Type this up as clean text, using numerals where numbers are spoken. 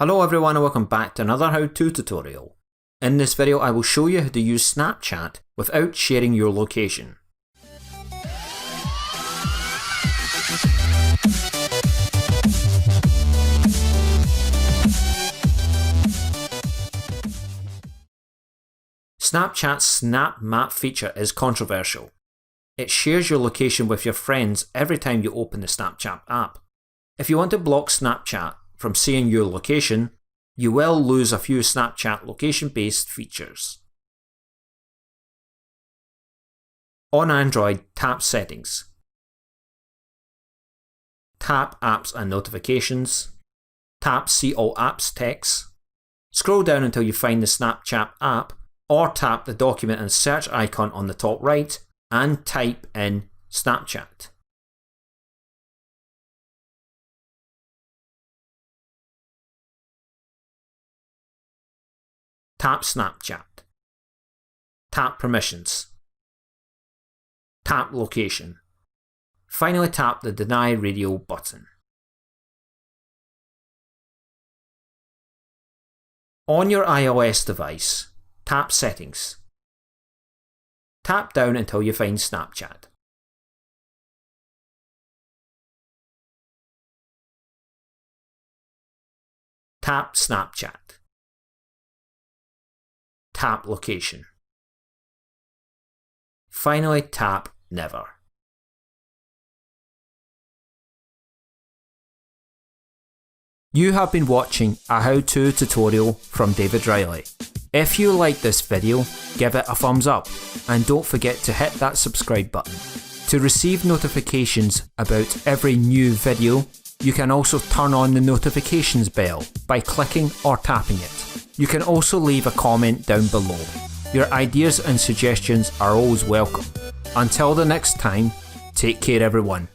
Hello everyone and welcome back to another how-to tutorial. In this video I will show you how to use Snapchat without sharing your location. Snapchat's Snap Map feature is controversial. It shares your location with your friends every time you open the Snapchat app. If you want to block Snapchat from seeing your location, you will lose a few Snapchat location-based features. On Android, tap Settings. Tap Apps and Notifications. Tap See All Apps text. Scroll down until you find the Snapchat app, or tap the document and search icon on the top right and type in Snapchat. Tap Snapchat. Tap Permissions. Tap Location. Finally tap the Deny Radio button. On your iOS device, tap Settings. Tap down until you find Snapchat. Tap Snapchat. Tap Location. Finally tap Never. You have been watching a how-to tutorial from David Reilly. If you liked this video, give it a thumbs up and don't forget to hit that subscribe button. To receive notifications about every new video, you can also turn on the notifications bell by clicking or tapping it. You can also leave a comment down below. Your ideas and suggestions are always welcome. Until the next time, take care everyone.